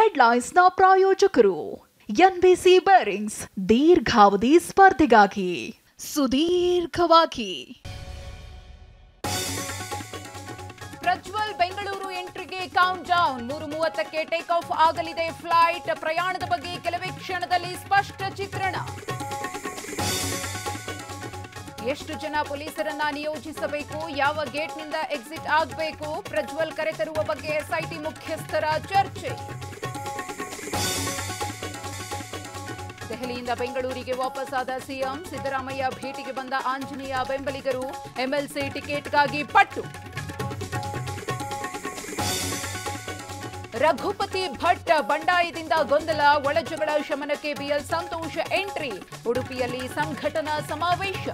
ಹೆಡ್ಲೈನ್ಸ್ನ ಪ್ರಾಯೋಜಕರು NBC bearings ದೀರ್ಘಾವಧಿ ಸ್ಪರ್ಧೆಗಾಗಿ ಸುದೀರ್ಘವಾಗಿ ಪ್ರಜ್ವಲ್ ಬೆಂಗಳೂರು ಎಂಟ್ರಿಗೆ ಕೌಂಟ್ ಡೌನ್ 3:30ಕ್ಕೆ ಟೇಕ್ ಆಫ್ ಆಗಲಿದೆ ಫ್ಲೈಟ್. ಪ್ರಯಾಣದ ಬಗ್ಗೆ ಕೆಲವೇ ಕ್ಷಣದಲ್ಲಿ ಸ್ಪಷ್ಟ ಚಿತ್ರಣ. ಎಷ್ಟು ಜನ ಪೊಲೀಸರನ್ನ ನಿಯೋಜಿಸಬೇಕು, ಯಾವ ಗೇಟ್ನಿಂದ ಎಕ್ಸಿಟ್ ಆಗಬೇಕು, ಪ್ರಜ್ವಲ್ ಕರೆತರುವ ಬಗ್ಗೆ ಎಸ್ಐಟಿ ಮುಖ್ಯಸ್ಥರ ಚರ್ಚೆ. ದೆಹಲಿಯಿಂದ ಬೆಂಗಳೂರಿಗೆ ವಾಪಸ್ಸಾದ ಸಿಎಂ ಸಿದ್ದರಾಮಯ್ಯ ಭೇಟಿಗೆ ಬಂದ ಆಂಜನೇಯ ಬೆಂಬಲಿಗರು. ಎಂಎಲ್ಸಿ ಟಿಕೆಟ್ಗಾಗಿ ಪಟ್ಟು. ರಘುಪತಿ ಭಟ್ ಬಂಡಾಯದಿಂದ ಗೊಂದಲ, ಒಳಜಗಳ ಶಮನಕ್ಕೆ ಬಿಎಲ್ ಸಂತೋಷ್ ಎಂಟ್ರಿ. ಉಡುಪಿಯಲ್ಲಿ ಸಂಘಟನಾ ಸಮಾವೇಶ.